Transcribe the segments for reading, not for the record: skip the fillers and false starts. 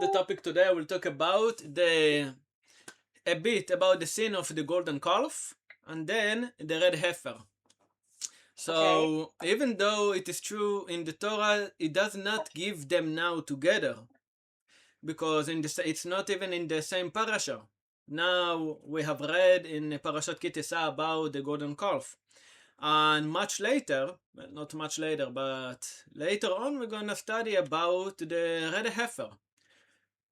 the topic today. I will talk about a bit about the sin of the golden calf and then the red heifer. So even though it is true in the Torah, it does not give them now together, because it's not even in the same parasha. Now we have read in Parashat Tisa about the golden calf, and much later, well, not much later, but later on, we're gonna study about the red heifer.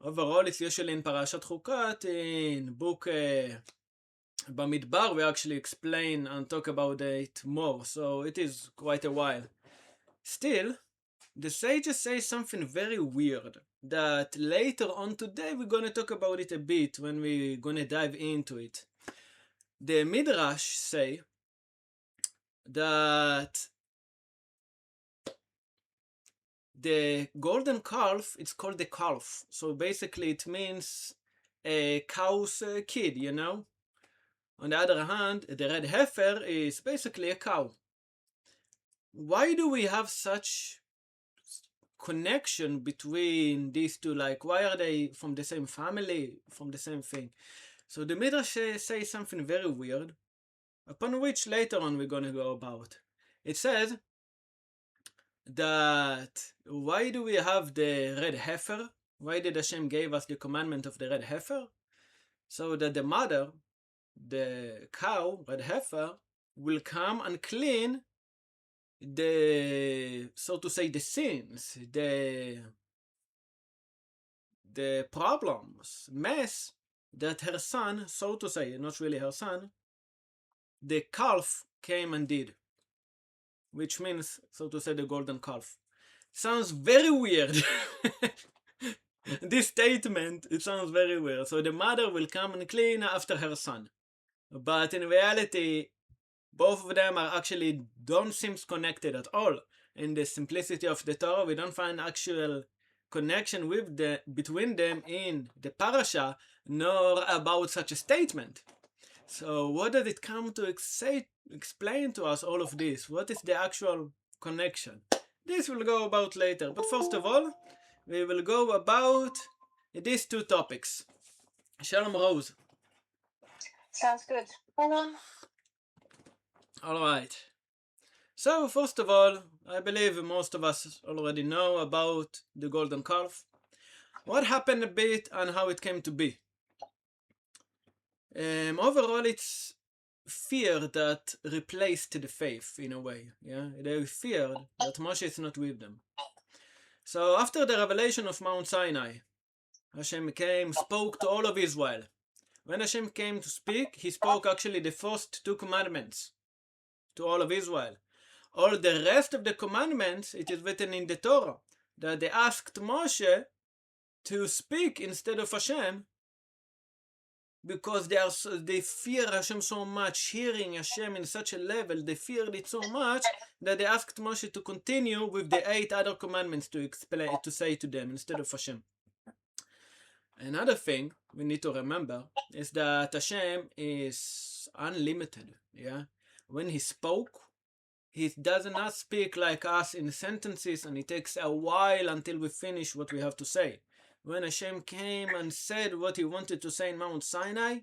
Overall, it's usually in Parashat Sukkat. In book Bamidbar, we actually explain and talk about it more, so it is quite a while. Still, the sages say something very weird that later on today we're going to talk about it a bit when we're going to dive into it. The Midrash say that the golden calf, it's called the calf. So basically it means a cow's kid, you know? On the other hand, the red heifer is basically a cow. Why do we have such connection between these two? Like, why are they from the same family, from the same thing? So the Midrash says something very weird, upon which later on we're going to go about. It says that why do we have the red heifer? Why did Hashem give us the commandment of the red heifer? So that the mother, the cow, red heifer, will come and clean the, so to say, the sins, the problems, mess that her son, so to say, not really her son, the calf came and did. Which means, so to say, the golden calf. Sounds very weird. This statement, it sounds very weird. So the mother will come and clean after her son. But in reality, both of them are actually don't seem connected at all. In the simplicity of the Torah, we don't find actual connection between them in the parasha, nor about such a statement. So what does it come to explain to us all of this? What is the actual connection? This we'll go about later. But first of all, we will go about these two topics. Shalom Rose. Sounds good. Hold on. Alright. So first of all, I believe most of us already know about the golden calf. What happened a bit and how it came to be. Overall, it's fear that replaced the faith in a way. Yeah, they feared that Moshe is not with them. So after the revelation of Mount Sinai, Hashem spoke to all of Israel. When Hashem came to speak, he spoke actually the first two commandments to all of Israel. All the rest of the commandments, it is written in the Torah that they asked Moshe to speak instead of Hashem, because they fear Hashem so much, hearing Hashem in such a level, they feared it so much that they asked Moshe to continue with the 8 other commandments to say to them instead of Hashem. Another thing we need to remember is that Hashem is unlimited. Yeah, when he spoke, he does not speak like us in sentences, and it takes a while until we finish what we have to say. When Hashem came and said what he wanted to say in Mount Sinai,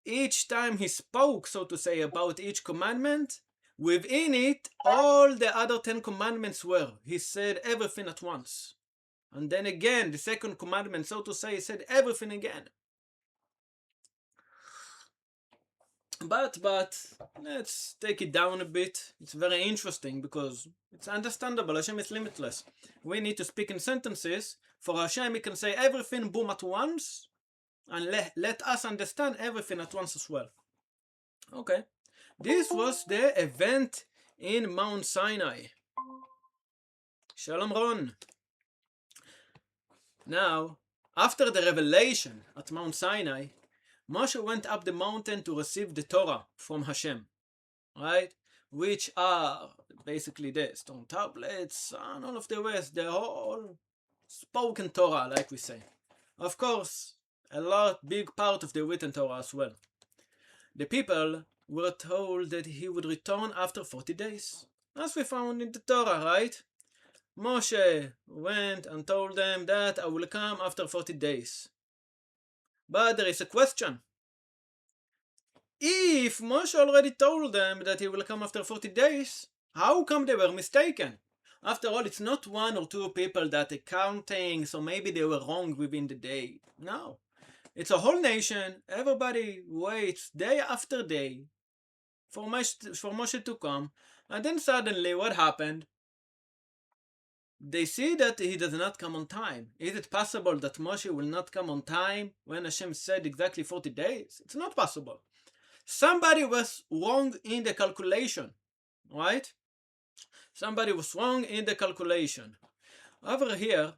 each time he spoke, so to say, about each commandment, within it, all the other 10 commandments were. He said everything at once. And then again, the second commandment, so to say, he said everything again. But let's take it down a bit. It's very interesting because it's understandable. Hashem is limitless. We need to speak in sentences. For Hashem, he can say everything boom at once, and let us understand everything at once as well. Okay. This was the event in Mount Sinai. Shalom Ron. Now, after the revelation at Mount Sinai, Moshe went up the mountain to receive the Torah from Hashem, right? Which are basically the stone tablets and all of the rest, the whole spoken Torah, like we say. Of course, big part of the written Torah as well. The people were told that he would return after 40 days, as we found in the Torah, right? Moshe went and told them that I will come after 40 days. But there is a question. If Moshe already told them that he will come after 40 days, how come they were mistaken? After all, it's not one or two people that are counting, so maybe they were wrong within the day. No. It's a whole nation. Everybody waits day after day for Moshe to come. And then suddenly, what happened? They see that he does not come on time. Is it possible that Moshe will not come on time when Hashem said exactly 40 days? It's not possible. Somebody was wrong in the calculation, right? Somebody was wrong in the calculation. Over here,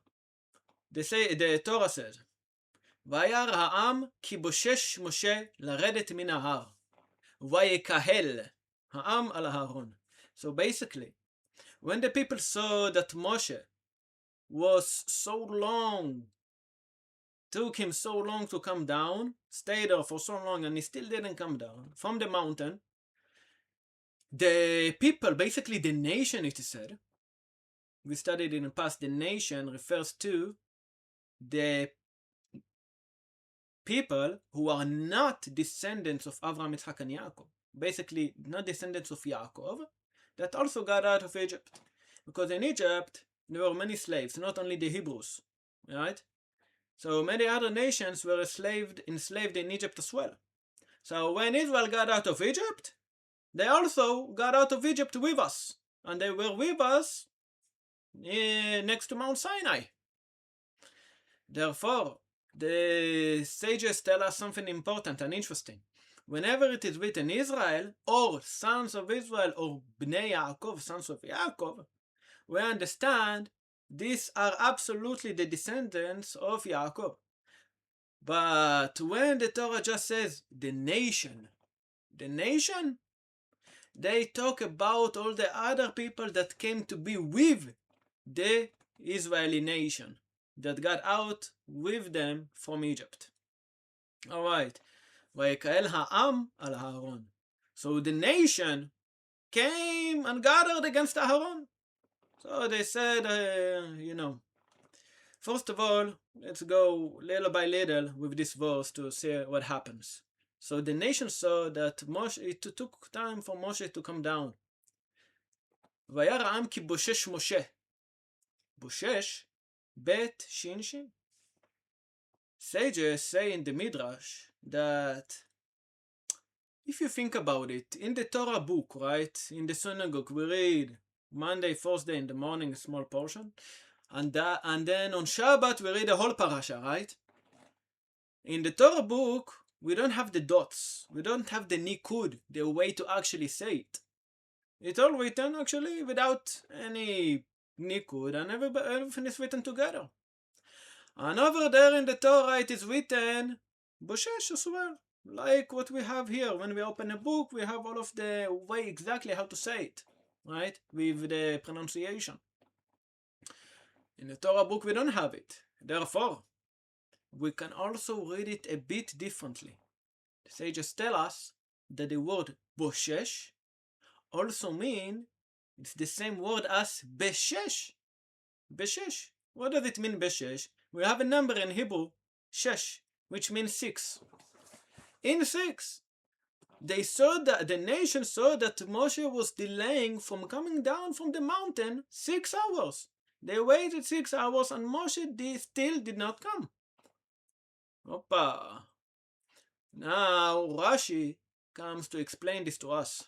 the Torah says, וירא העם כי בושש משה לרדת מן ההר, ויקהל העם על הארון. So basically, when the people saw that Moshe was so long, took him so long to come down, stayed there for so long and he still didn't come down from the mountain, the people, basically the nation, it is said, we studied in the past, the nation refers to the people who are not descendants of Avraham, Yitzhak, and Yaakov. Basically, not descendants of Yaakov, that also got out of Egypt. Because in Egypt, there were many slaves, not only the Hebrews, right? So many other nations were enslaved in Egypt as well. So when Israel got out of Egypt, they also got out of Egypt with us. And they were with us next to Mount Sinai. Therefore, the sages tell us something important and interesting. Whenever it is written Israel, or sons of Israel, or Bnei Yaakov, sons of Yaakov, we understand these are absolutely the descendants of Yaakov. But when the Torah just says the nation, they talk about all the other people that came to be with the Israeli nation, that got out with them from Egypt. Alright. ויקהל העם על הארון. So the nation came and gathered against Aaron. So they said, first of all, let's go little by little with this verse to see what happens. So the nation saw that it took time for Moshe to come down. וירא העם כי בושש משה. בושש, bet shin shin. Sages say in the Midrash that if you think about it, in the Torah book, right, in the synagogue, we read Monday, Thursday in the morning, a small portion, and then on Shabbat we read the whole parasha, right? In the Torah book, we don't have the dots, we don't have the nikud, the way to actually say it. It's all written actually without any nikud, and everything is written together. And over there in the Torah it is written Boshesh as well, like what we have here. When we open a book, we have all of the way exactly how to say it, right? With the pronunciation. In the Torah book we don't have it. Therefore, we can also read it a bit differently. The sages tell us that the word Boshesh also means it's the same word as Beshesh. Beshesh. What does it mean, Beshesh? We have a number in Hebrew, Shesh, which means 6. In 6, the nation saw that Moshe was delaying from coming down from the mountain 6 hours. They waited 6 hours and Moshe still did not come. Opa. Now Rashi comes to explain this to us.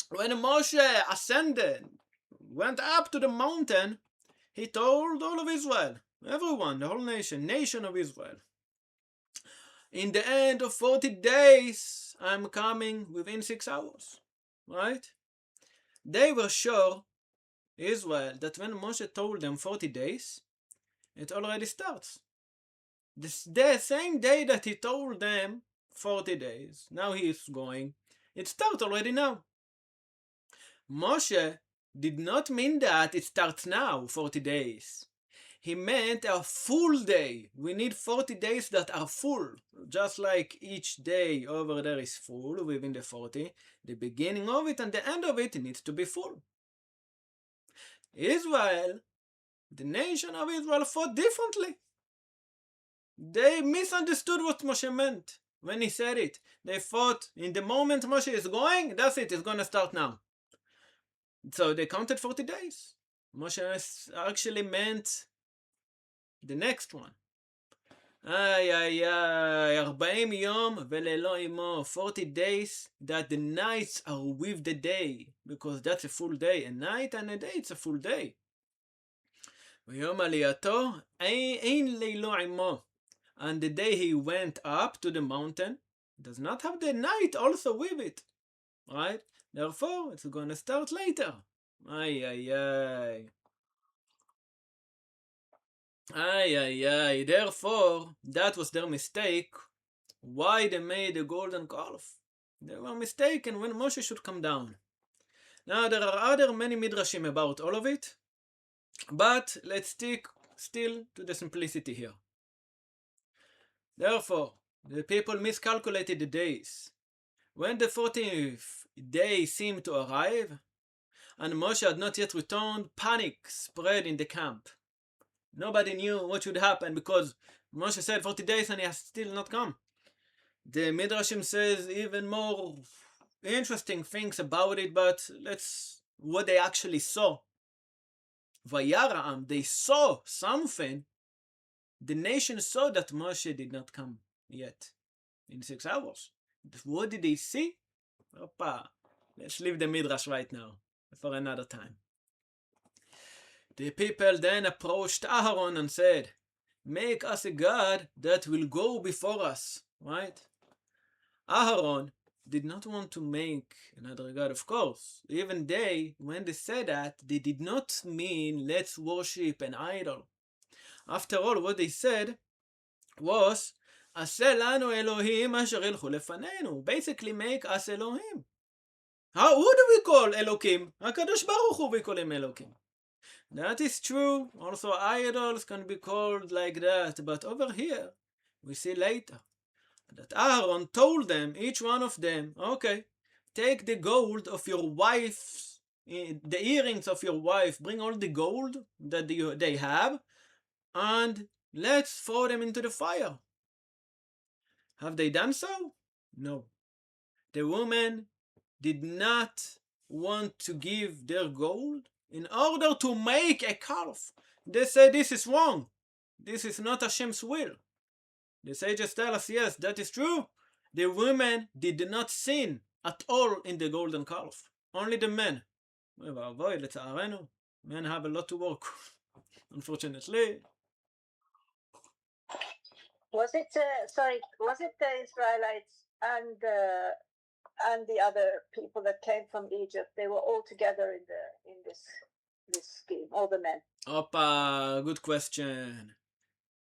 When Moshe ascended, went up to the mountain, he told all of Israel, everyone, the whole nation of Israel, in the end of 40 days, I'm coming within 6 hours. Right? They were sure, Israel, that when Moshe told them 40 days, it already starts. The same day that he told them 40 days, now he is going, it starts already now. Moshe did not mean that it starts now, 40 days. He meant a full day. We need 40 days that are full. Just like each day over there is full within the 40. The beginning of it and the end of it needs to be full. Israel, the nation of Israel, fought differently. They misunderstood what Moshe meant when he said it. They thought in the moment Moshe is going, that's it, it's going to start now. So they counted 40 days. Moshe actually meant the next one. 40 יום וללא עמו, 40 days that the nights are with the day, because that's a full day. A night and a day, it's a full day. ויום עלייתו אין לילו עמו. And the day he went up to the mountain does not have the night also with it. Right? Therefore, it's going to start later. Therefore, that was their mistake. Why they made a golden calf? They were mistaken when Moshe should come down. Now, there are other many midrashim about all of it, but let's stick still to the simplicity here. Therefore, the people miscalculated the days. When the 14th day seemed to arrive, and Moshe had not yet returned, panic spread in the camp. Nobody knew what should happen because Moshe said 40 days and he has still not come. The Midrashim says even more interesting things about it, but what they actually saw. Vayara'am, they saw something. The nation saw that Moshe did not come yet in 6 hours. What did they see? Let's leave the Midrash right now for another time. The people then approached Aharon and said, make us a god that will go before us. Right? Aharon did not want to make another god, of course. Even when they said that, they did not mean let's worship an idol. After all, what they said was, Aseh lanu Elohim asher ilchu lefanenu. Basically, make us Elohim. Who do we call Elokim? HaKadosh Baruch Hu we call him Elokim. That is true. Also, idols can be called like that. But over here, we see later that Aaron told them, each one of them, okay, take the gold of your wife's, the earrings of your wife, bring all the gold that they have, and let's throw them into the fire. Have they done so? No. The women did not want to give their gold in order to make a calf. They say this is wrong. This is not Hashem's will. The sages tell us, yes, that is true. The women did not sin at all in the golden calf. Only the men. Men have a lot to work, unfortunately. Was it the Israelites and the other people that came from Egypt? They were all together in this scheme, all the men. Good question.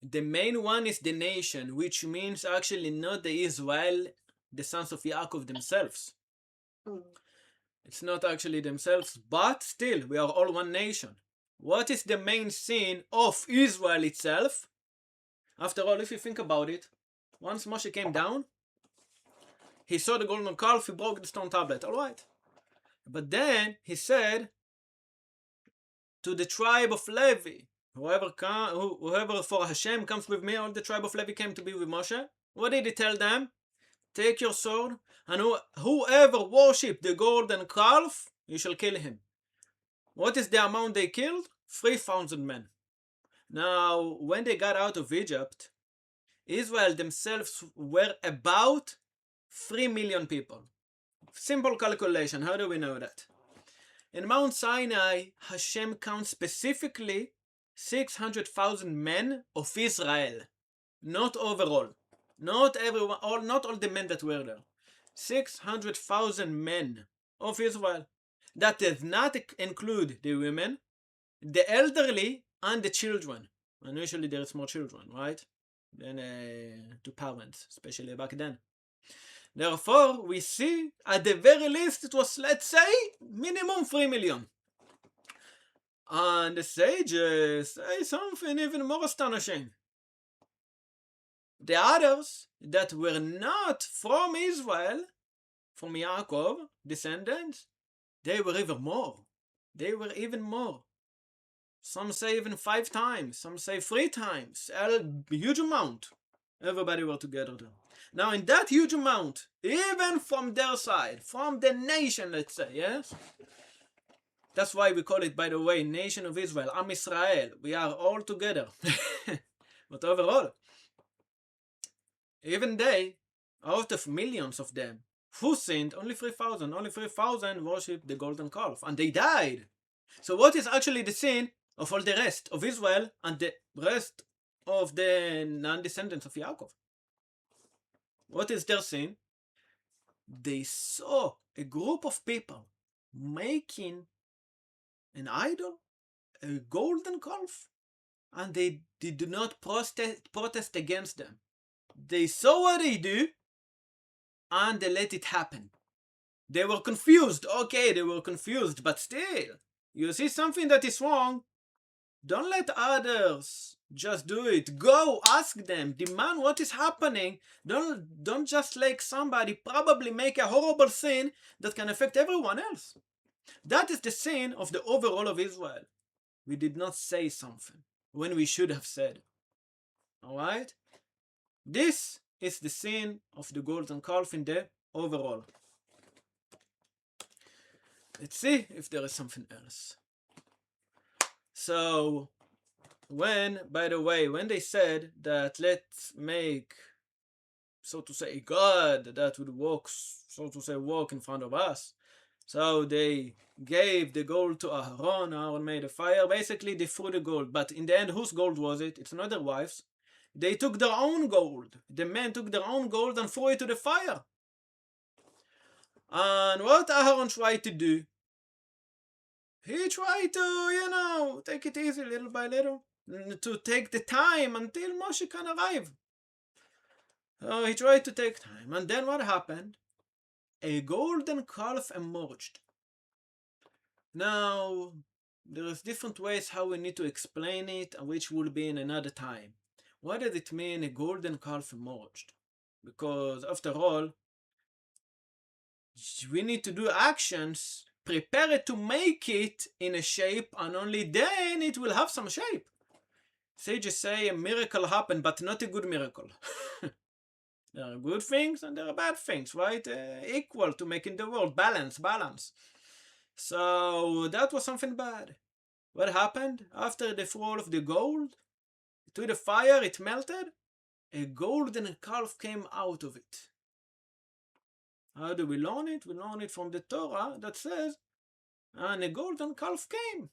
The main one is the nation, which means actually not the Israel, the sons of Yaakov themselves. It's not actually themselves, but still, we are all one nation. What is the main sin of Israel itself? After all, if you think about it, once Moshe came down, he saw the golden calf, he broke the stone tablet, all right. But then he said to the tribe of Levi, whoever for Hashem comes with me, all the tribe of Levi came to be with Moshe. What did he tell them? Take your sword, and whoever worshipped the golden calf, you shall kill him. What is the amount they killed? 3,000 men. Now, when they got out of Egypt, Israel themselves were about 3 million people. Simple calculation, how do we know that? In Mount Sinai, Hashem counts specifically 600,000 men of Israel, not overall. Not everyone, not all the men that were there. 600,000 men of Israel. That does not include the women, the elderly, and the children. And usually there is more children, right? Than to parents, especially back then. Therefore, we see, at the very least, it was, let's say, minimum 3 million. And the sages say something even more astonishing. The others that were not from Israel, from Yaakov, descendants, they were even more. They were even more. Some say even 5 times. Some say 3 times. A huge amount. Everybody were together there. Now in that huge amount, even from their side, from the nation, let's say, yes? That's why we call it, by the way, Nation of Israel, Am Israel. We are all together. But overall, even they, out of millions of them, who sinned? Only 3,000. Only 3,000 worshipped the golden calf. And they died. So what is actually the sin of all the rest of Israel and the rest of the non-descendants of Yaakov? What is their sin? They saw a group of people making an idol, a golden calf, and they did not protest against them. They saw what they do, and they let it happen. They were confused. Okay, they were confused, but still, you see something that is wrong, don't let others just do it. Go ask them, demand what is happening. Don't just let somebody probably make a horrible sin that can affect everyone else. That is the sin of the overall of Israel. We did not say something when we should have said. Alright? This is the sin of the golden calf in the overall. Let's see if there is something else. So, by the way, when they said that let's make, so to say, God that would walk, so to say, walk in front of us. So they gave the gold to Aaron. Aaron made a fire. Basically, they threw the gold. But in the end, whose gold was it? It's not their wives. They took their own gold. The men took their own gold and threw it to the fire. And what Aaron tried to do? He tried to, take it easy little by little. To take the time until Moshe can arrive. So he tried to take time. And then what happened? A golden calf emerged. Now, there is different ways how we need to explain it, which will be in another time. What does it mean a golden calf emerged? Because after all, we need to do actions, prepare it to make it in a shape, and only then it will have some shape. Sages say a miracle happened, but not a good miracle. There are good things and there are bad things, right? Equal to making the world. Balance. So that was something bad. What happened? After the fall of the gold, to the fire, it melted. A golden calf came out of it. How do we learn it? We learn it from the Torah that says, and a golden calf came.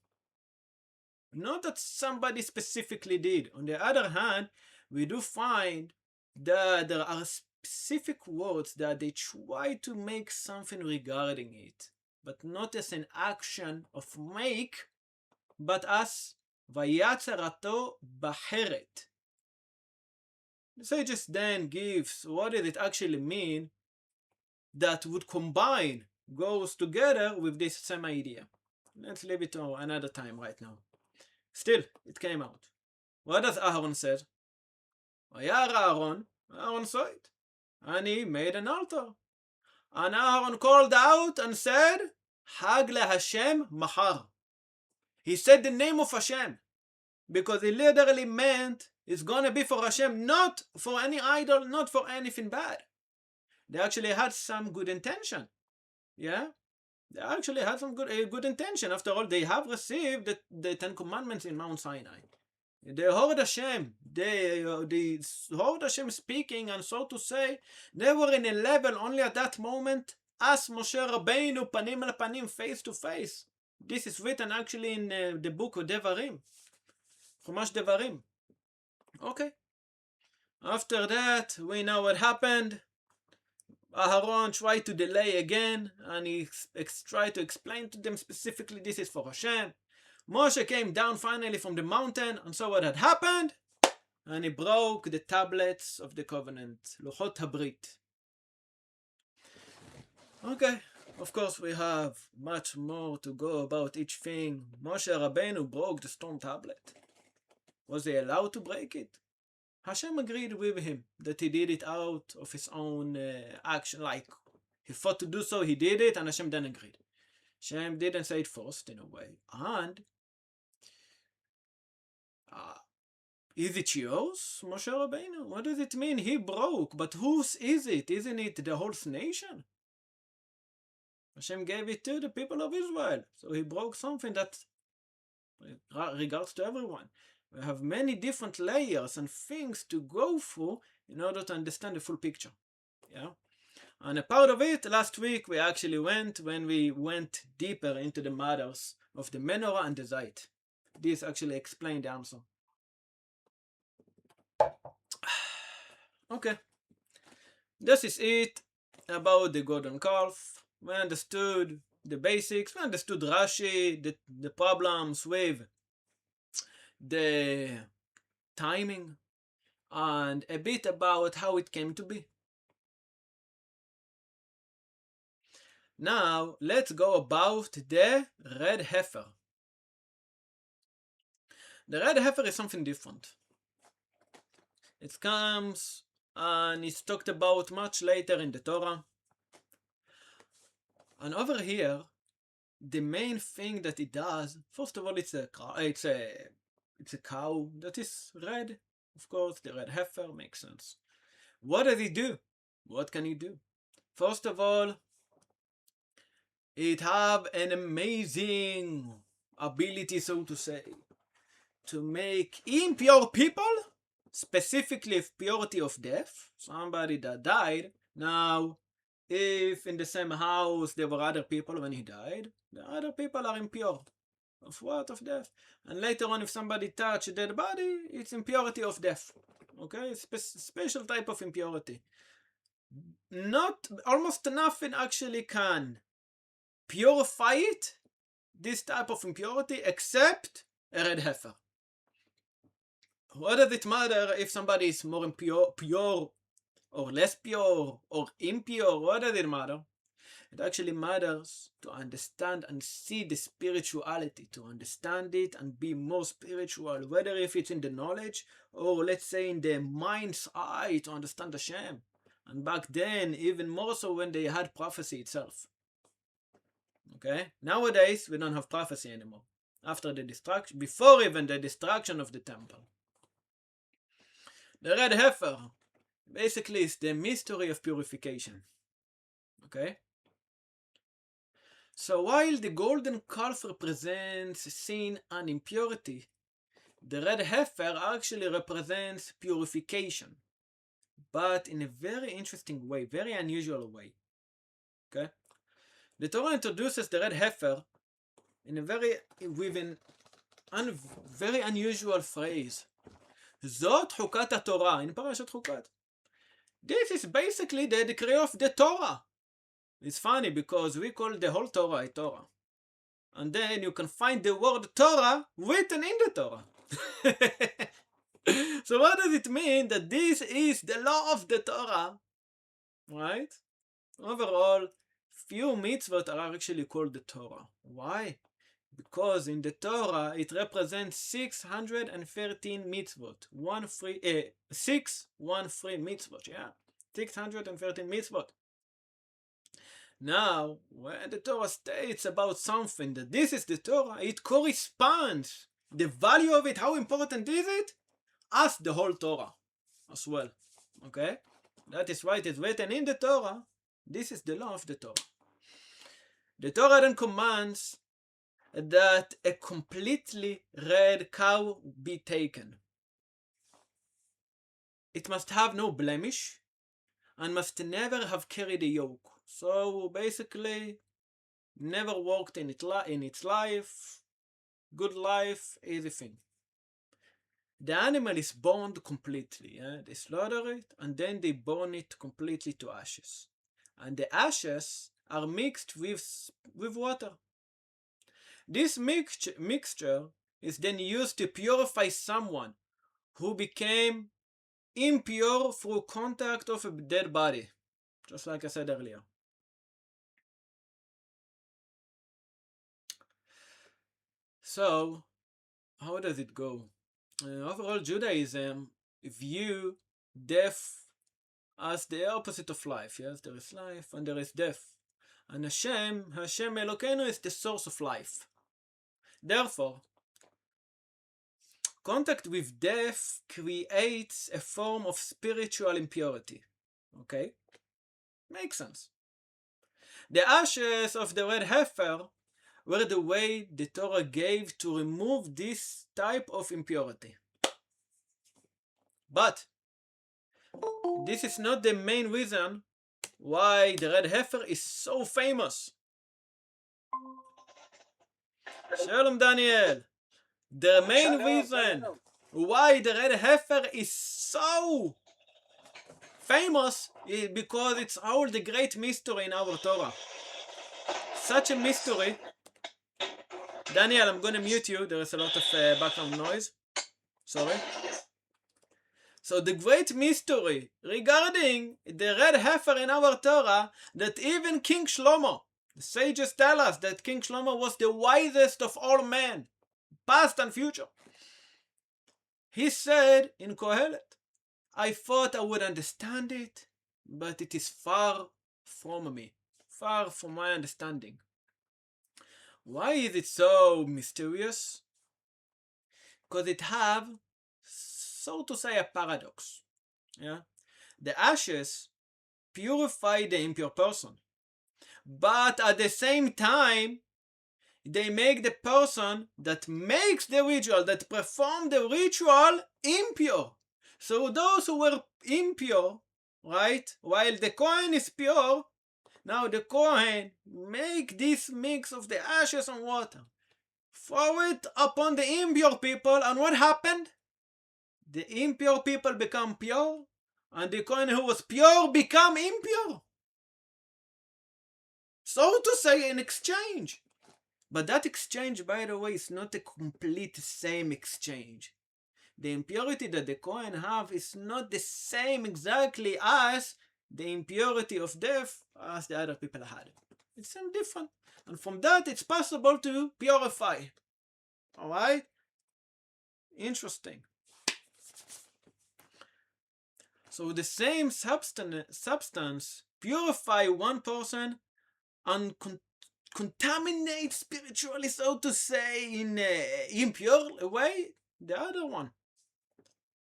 Not that somebody specifically did. On the other hand, we do find that there are specific words that they try to make something regarding it, but not as an action of make, but as Vayatzarato Baheret. The sages then gives what does it actually mean that would combine, goes together with this same idea. Let's leave it to another time right now. Still, it came out. What does Aaron say? Aaron saw it, and he made an altar. And Aaron called out and said, Hag Hashem Mahar. He said the name of Hashem, because it literally meant it's gonna be for Hashem, not for any idol, not for anything bad. They actually had some good intention. Yeah? They actually had some good intention. After all, they have received the Ten Commandments in Mount Sinai. They heard Hashem. They heard Hashem speaking, and so to say, they were in a level only at that moment as Moshe Rabbeinu, panim al panim, face to face. This is written actually in the book of Devarim. Chumash Devarim. Okay. After that, we know what happened. Aharon tried to delay again, and he tried to explain to them specifically this is for Hashem. Moshe came down finally from the mountain and saw what had happened, and he broke the tablets of the covenant, Luchot HaBrit. Okay, of course we have much more to go about each thing. Moshe Rabbeinu broke the stone tablet. Was he allowed to break it? Hashem agreed with him that he did it out of his own action, like he thought to do so, he did it, and Hashem then agreed. Hashem didn't say it first in a way, and Is it yours, Moshe Rabbeinu? What does it mean? He broke, but whose is it? Isn't it the whole nation? Hashem gave it to the people of Israel, so he broke something that regards to everyone. We have many different layers and things to go through in order to understand the full picture. Yeah, and a part of it last week we actually went deeper into the matters of the menorah and the zayit. This actually explained the answer. Okay, this is it about the golden calf. We understood the basics. We understood Rashi, the problems with the timing, and a bit about how it came to be. Now let's go about the red heifer. The red heifer is something different. It comes and it's talked about much later in the Torah. And over here, the main thing that it does, first of all, it's a cow that is red. Of course, the red heifer makes sense. What does it do? What can it do? First of all, it have an amazing ability, so to say, to make impure people, specifically purity of death, somebody that died. Now, if in the same house there were other people when he died, the other people are impure. Of what? Of death. And later on, if somebody touched a dead body, it's impurity of death. Okay? Special type of impurity. Almost nothing actually can purify it, this type of impurity, except a red heifer. What does it matter if somebody is more pure or less pure or impure? What does it matter? It actually matters to understand and see the spirituality, to understand it and be more spiritual, whether if it's in the knowledge or let's say in the mind's eye to understand Hashem. And back then, even more so when they had prophecy itself. Okay? Nowadays, we don't have prophecy anymore. After the destruction, before even the destruction of the temple. The red heifer basically is the mystery of purification. Okay? So while the golden calf represents sin and impurity, the red heifer actually represents purification, but in a very interesting way, very unusual way. Okay? The Torah introduces the red heifer in a very unusual phrase. Zot Sukkat Torah in Parashat Sukkat. This is basically the decree of the Torah. It's funny because we call the whole Torah a Torah. And then you can find the word Torah written in the Torah. So what does it mean that this is the law of the Torah? Right? Overall, few mitzvot are actually called the Torah. Why? Because in the Torah it represents 613 mitzvot. 613 mitzvot, yeah. 613 mitzvot. Now, when the Torah states about something that this is the Torah, it corresponds. The value of it, how important is it? As the whole Torah as well. Okay? That is why it is written in the Torah. This is the law of the Torah. The Torah then commands that a completely red cow be taken. It must have no blemish and must never have carried a yoke. So basically, never worked in its life. Good life, easy thing. The animal is burned completely. Yeah? They slaughter it and then they burn it completely to ashes. And the ashes are mixed with water. This mixture is then used to purify someone who became impure through contact of a dead body, just like I said earlier. So, how does it go? Overall, Judaism view death as the opposite of life. Yes, there is life and there is death. And Hashem Elokeinu is the source of life. Therefore, contact with death creates a form of spiritual impurity. Okay? Makes sense. The ashes of the red heifer were the way the Torah gave to remove this type of impurity. But this is not the main reason why the red heifer is so famous. Shalom, Daniel. The main reason why the red heifer is so famous is because it's all the great mystery in our Torah. Such a mystery. Daniel, I'm going to mute you. There is a lot of background noise. Sorry. So the great mystery regarding the red heifer in our Torah, that even King Shlomo, the sages tell us that King Shlomo was the wisest of all men, past and future. He said in Kohelet, I thought I would understand it, but it is far from me, far from my understanding. Why is it so mysterious? Because it have, so to say, a paradox. Yeah? The ashes purify the impure person, but at the same time, they make the person that makes the ritual, that perform the ritual, impure. So those who were impure, right, while the Kohen is pure, now the Kohen make this mix of the ashes and water, throw it upon the impure people, and what happened? The impure people become pure, and the Kohen who was pure become impure. So to say, an exchange. But that exchange, by the way, is not a complete same exchange. The impurity that the Kohen have is not the same exactly as the impurity of death as the other people had. It's different. And from that, it's possible to purify. Alright? Interesting. So the same substance purify one person and contaminate spiritually, so to say, in an impure way, the other one.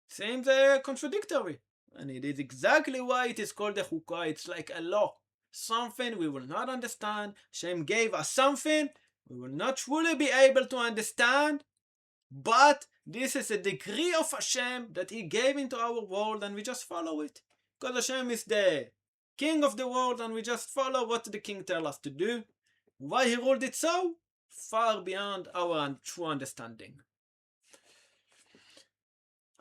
Seems contradictory. And it is exactly why it is called a chukah. It's like a law. Something we will not understand. Hashem gave us something we will not truly be able to understand. But this is a decree of Hashem that He gave into our world, and we just follow it. Because Hashem is the king of the world, and we just follow what the king tells us to do. Why He ruled it so? Far beyond our true understanding.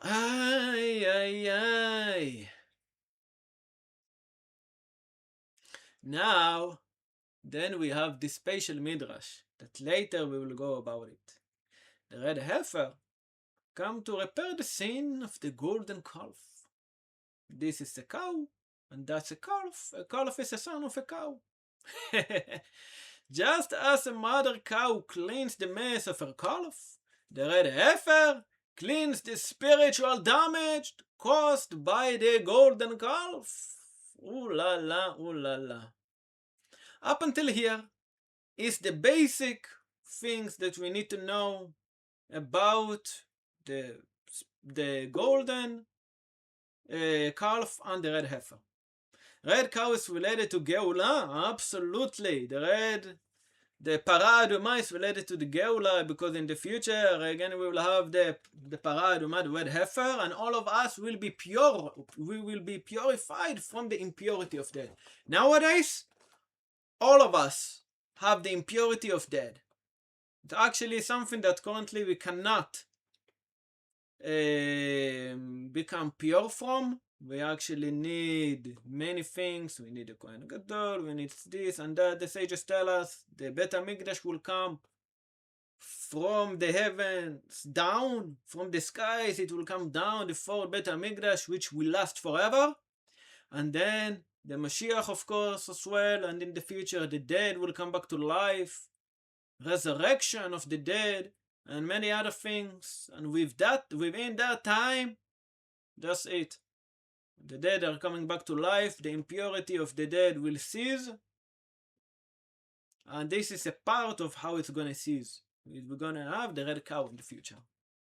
Ay, ay, ay. Now, then we have this special Midrash, that later we will go about it. The red heifer come to repair the sin of the golden calf. This is a cow, and that's a calf. A calf is a son of a cow. Just as a mother cow cleans the mess of her calf, the red heifer cleans the spiritual damage caused by the golden calf. Ooh la la, ooh la la. Up until here is the basic things that we need to know about the golden calf and the red heifer. Red cow is related to Geula, absolutely. The Parah Adumah is related to the Geula, because in the future, again, we will have the Parah Adumah, the red heifer, and all of us will be pure. We will be purified from the impurity of death. Nowadays, all of us have the impurity of death. It's actually something that currently we cannot become pure from. We actually need many things. We need a Kohen Gadol, we need this and that. The sages tell us the Bet HaMikdash will come from the heavens down, from the skies. It will come down, the fourth Bet HaMikdash, which will last forever. And then the Mashiach, of course, as well. And in the future, the dead will come back to life. Resurrection of the dead, and many other things. And with that, within that time, that's it. The dead are coming back to life. The impurity of the dead will cease. And this is a part of how it's going to cease. We're going to have the red cow in the future.